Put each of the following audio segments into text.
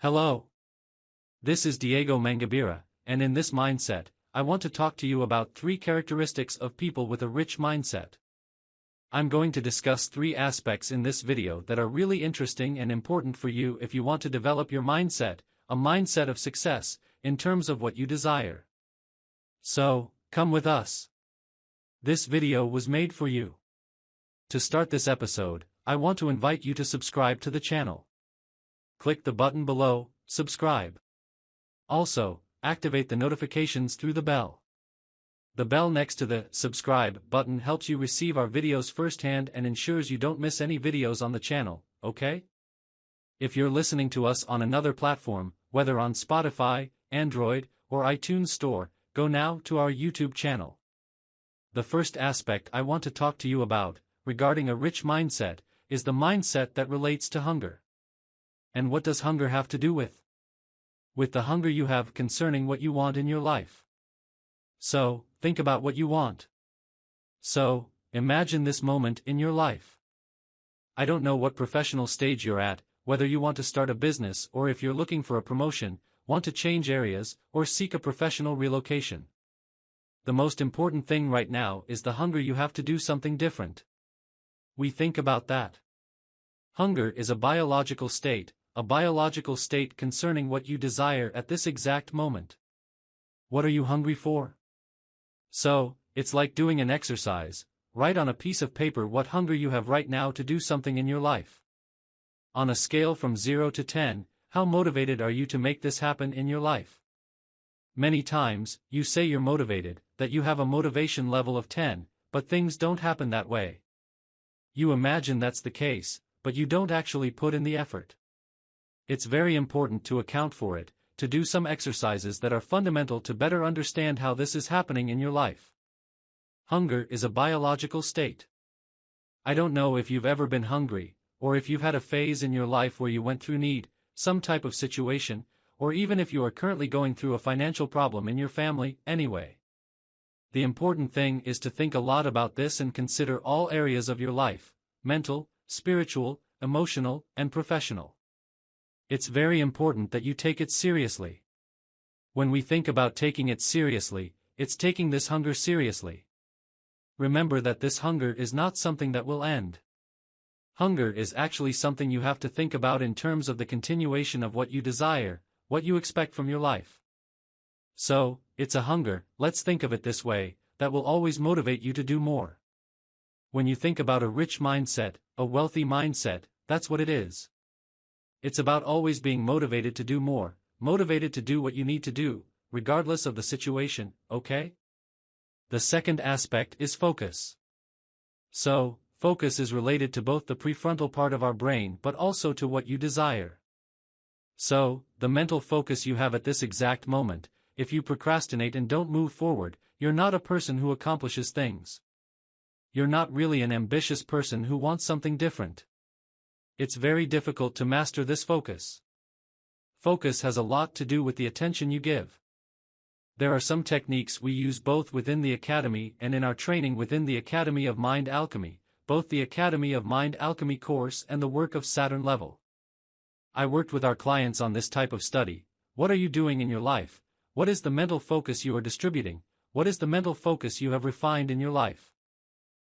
Hello. This is Diego Mangabira, and in this mindset, I want to talk to you about 3 characteristics of people with a rich mindset. I'm going to discuss 3 aspects in this video that are really interesting and important for you if you want to develop your mindset, a mindset of success, in terms of what you desire. So, come with us. This video was made for you. To start this episode, I want to invite you to subscribe to the channel. Click the button below, subscribe. Also, activate the notifications through the bell. The bell next to the subscribe button helps you receive our videos firsthand and ensures you don't miss any videos on the channel, okay? If you're listening to us on another platform, whether on Spotify, Android, or iTunes Store, go now to our YouTube channel. The first aspect I want to talk to you about, regarding a rich mindset, is the mindset that relates to hunger. And what does hunger have to do with? With the hunger you have concerning what you want in your life. So, think about what you want. So, imagine this moment in your life. I don't know what professional stage you're at, whether you want to start a business or if you're looking for a promotion, want to change areas, or seek a professional relocation. The most important thing right now is the hunger you have to do something different. We think about that. Hunger is a biological state concerning what you desire at this exact moment. What are you hungry for? So, it's like doing an exercise. Write on a piece of paper what hunger you have right now to do something in your life. On a scale from 0 to 10, how motivated are you to make this happen in your life? Many times, you say you're motivated, that you have a motivation level of 10, but things don't happen that way. You imagine that's the case, but you don't actually put in the effort. It's very important to account for it, to do some exercises that are fundamental to better understand how this is happening in your life. Hunger is a biological state. I don't know if you've ever been hungry, or if you've had a phase in your life where you went through need, some type of situation, or even if you are currently going through a financial problem in your family, anyway. The important thing is to think a lot about this and consider all areas of your life, mental, spiritual, emotional, and professional. It's very important that you take it seriously. When we think about taking it seriously, it's taking this hunger seriously. Remember that this hunger is not something that will end. Hunger is actually something you have to think about in terms of the continuation of what you desire, what you expect from your life. So, it's a hunger, let's think of it this way, that will always motivate you to do more. When you think about a rich mindset, a wealthy mindset, that's what it is. It's about always being motivated to do more, motivated to do what you need to do, regardless of the situation, okay? The second aspect is focus. So, focus is related to both the prefrontal part of our brain but also to what you desire. So, the mental focus you have at this exact moment, if you procrastinate and don't move forward, you're not a person who accomplishes things. You're not really an ambitious person who wants something different. It's very difficult to master this focus. Focus has a lot to do with the attention you give. There are some techniques we use both within the Academy and in our training within the Academy of Mind Alchemy, both the Academy of Mind Alchemy course and the Work of Saturn level. I worked with our clients on this type of study. What are you doing in your life? What is the mental focus you are distributing? What is the mental focus you have refined in your life?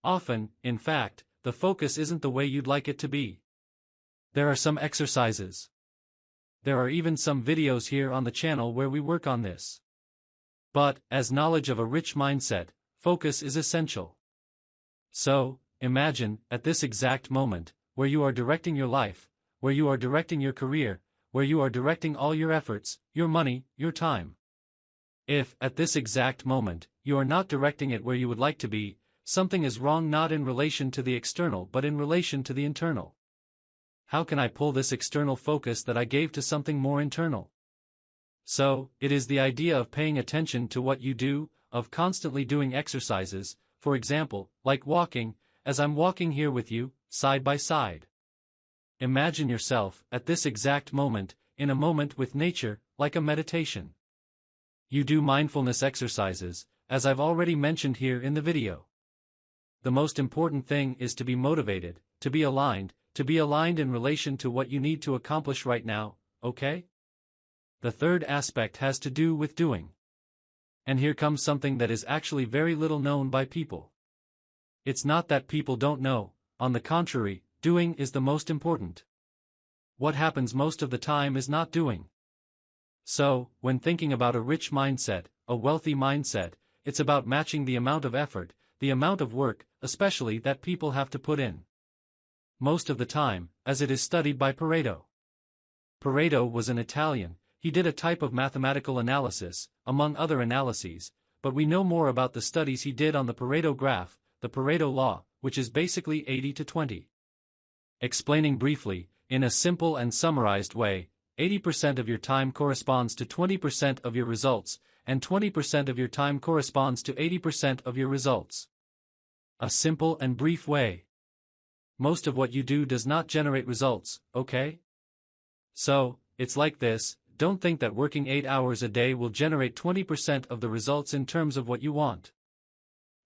Often, in fact, the focus isn't the way you'd like it to be. There are some exercises. There are even some videos here on the channel where we work on this. But, as knowledge of a rich mindset, focus is essential. So, imagine, at this exact moment, where you are directing your life, where you are directing your career, where you are directing all your efforts, your money, your time. If, at this exact moment, you are not directing it where you would like to be, something is wrong, not in relation to the external but in relation to the internal. How can I pull this external focus that I gave to something more internal? So, it is the idea of paying attention to what you do, of constantly doing exercises, for example, like walking, as I'm walking here with you, side by side. Imagine yourself, at this exact moment, in a moment with nature, like a meditation. You do mindfulness exercises, as I've already mentioned here in the video. The most important thing is to be motivated, to be aligned in relation to what you need to accomplish right now, okay? The third aspect has to do with doing. And here comes something that is actually very little known by people. It's not that people don't know, on the contrary, doing is the most important. What happens most of the time is not doing. So, when thinking about a rich mindset, a wealthy mindset, it's about matching the amount of effort, the amount of work, especially that people have to put in. Most of the time, as it is studied by Pareto. Pareto was an Italian. He did a type of mathematical analysis, among other analyses, but we know more about the studies he did on the Pareto graph, the Pareto law, which is basically 80 to 20. Explaining briefly, in a simple and summarized way, 80% of your time corresponds to 20% of your results, and 20% of your time corresponds to 80% of your results. A simple and brief way. Most of what you do does not generate results, okay? So, it's like this. Don't think that working 8 hours a day will generate 20% of the results in terms of what you want.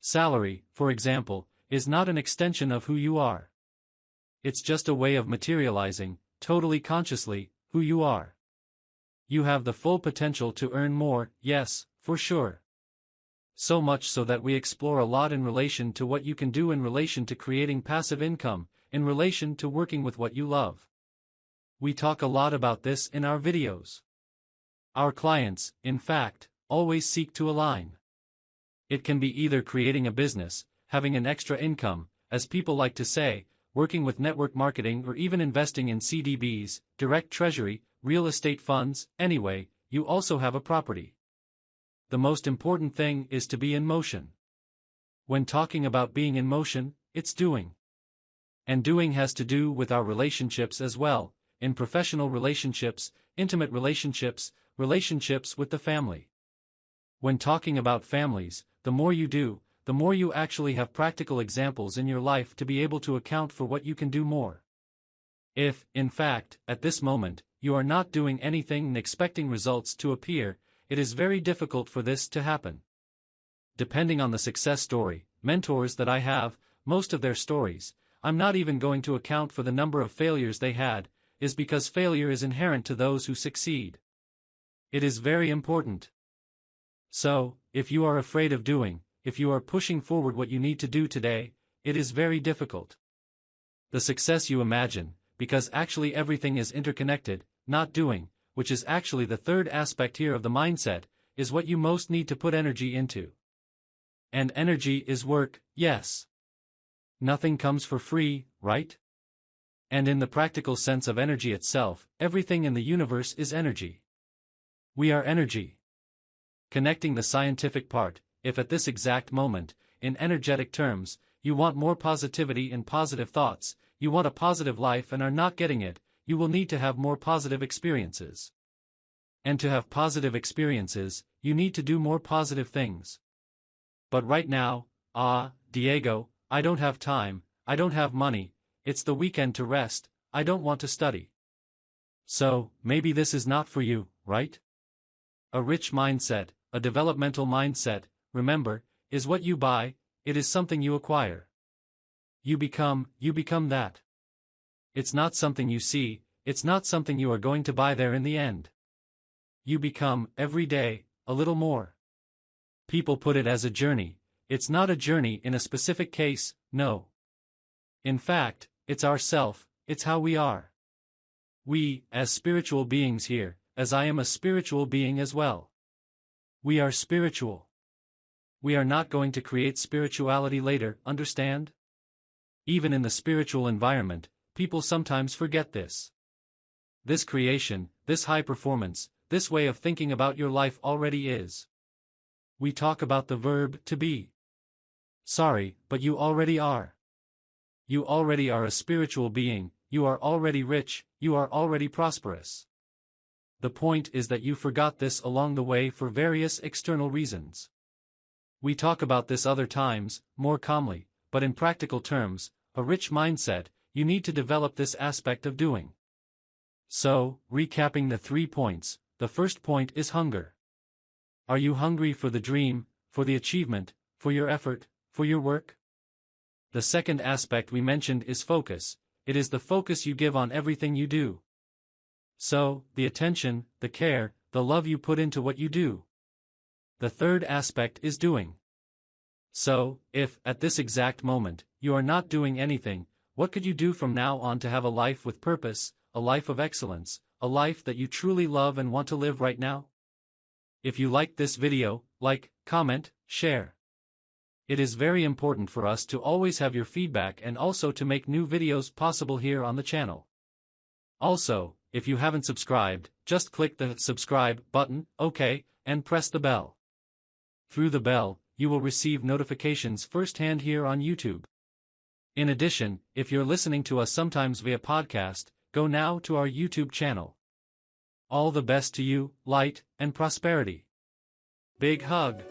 Salary, for example, is not an extension of who you are. It's just a way of materializing, totally consciously, who you are. You have the full potential to earn more, yes, for sure. So much so that we explore a lot in relation to what you can do in relation to creating passive income, in relation to working with what you love. We talk a lot about this in our videos. Our clients, in fact, always seek to align. It can be either creating a business, having an extra income, as people like to say, working with network marketing, or even investing in CDBs, direct treasury, real estate funds. Anyway, you also have a property. The most important thing is to be in motion. When talking about being in motion, it's doing. And doing has to do with our relationships as well, in professional relationships, intimate relationships, relationships with the family. When talking about families, the more you do, the more you actually have practical examples in your life to be able to account for what you can do more. If, in fact, at this moment, you are not doing anything and expecting results to appear, it is very difficult for this to happen. Depending on the success story, mentors that I have, most of their stories, I'm not even going to account for the number of failures they had, is because failure is inherent to those who succeed. It is very important. So, if you are afraid of doing, if you are pushing forward what you need to do today, it is very difficult. The success you imagine, because actually everything is interconnected, not doing, which is actually the third aspect here of the mindset, is what you most need to put energy into. And energy is work, yes. Nothing comes for free, right? And in the practical sense of energy itself, everything in the universe is energy. We are energy. Connecting the scientific part, if at this exact moment, in energetic terms, you want more positivity and positive thoughts, you want a positive life and are not getting it, you will need to have more positive experiences. And to have positive experiences, you need to do more positive things. But right now, Diego, I don't have time, I don't have money, it's the weekend to rest, I don't want to study. So, maybe this is not for you, right? A rich mindset, a developmental mindset, remember, is what you buy, it is something you acquire. You become that. It's not something you see, it's not something you are going to buy there in the end. You become, every day, a little more. People put it as a journey, it's not a journey in a specific case, no. In fact, it's ourself, it's how we are. We, as spiritual beings here, as I am a spiritual being as well. We are spiritual. We are not going to create spirituality later, understand? Even in the spiritual environment, people sometimes forget this. This creation, this high performance, this way of thinking about your life already is. We talk about the verb to be. Sorry, but you already are. You already are a spiritual being, you are already rich, you are already prosperous. The point is that you forgot this along the way for various external reasons. We talk about this other times, more calmly, but in practical terms, a rich mindset, you need to develop this aspect of doing. So, recapping the 3 points, the first point is hunger. Are you hungry for the dream, for the achievement, for your effort, for your work? The second aspect we mentioned is focus, it is the focus you give on everything you do. So, the attention, the care, the love you put into what you do. The third aspect is doing. So, if, at this exact moment, you are not doing anything, what could you do from now on to have a life with purpose, a life of excellence, a life that you truly love and want to live right now? If you liked this video, like, comment, share. It is very important for us to always have your feedback and also to make new videos possible here on the channel. Also, if you haven't subscribed, just click the subscribe button, okay, and press the bell. Through the bell, you will receive notifications firsthand here on YouTube. In addition, if you're listening to us sometimes via podcast, go now to our YouTube channel. All the best to you, light, and prosperity. Big hug.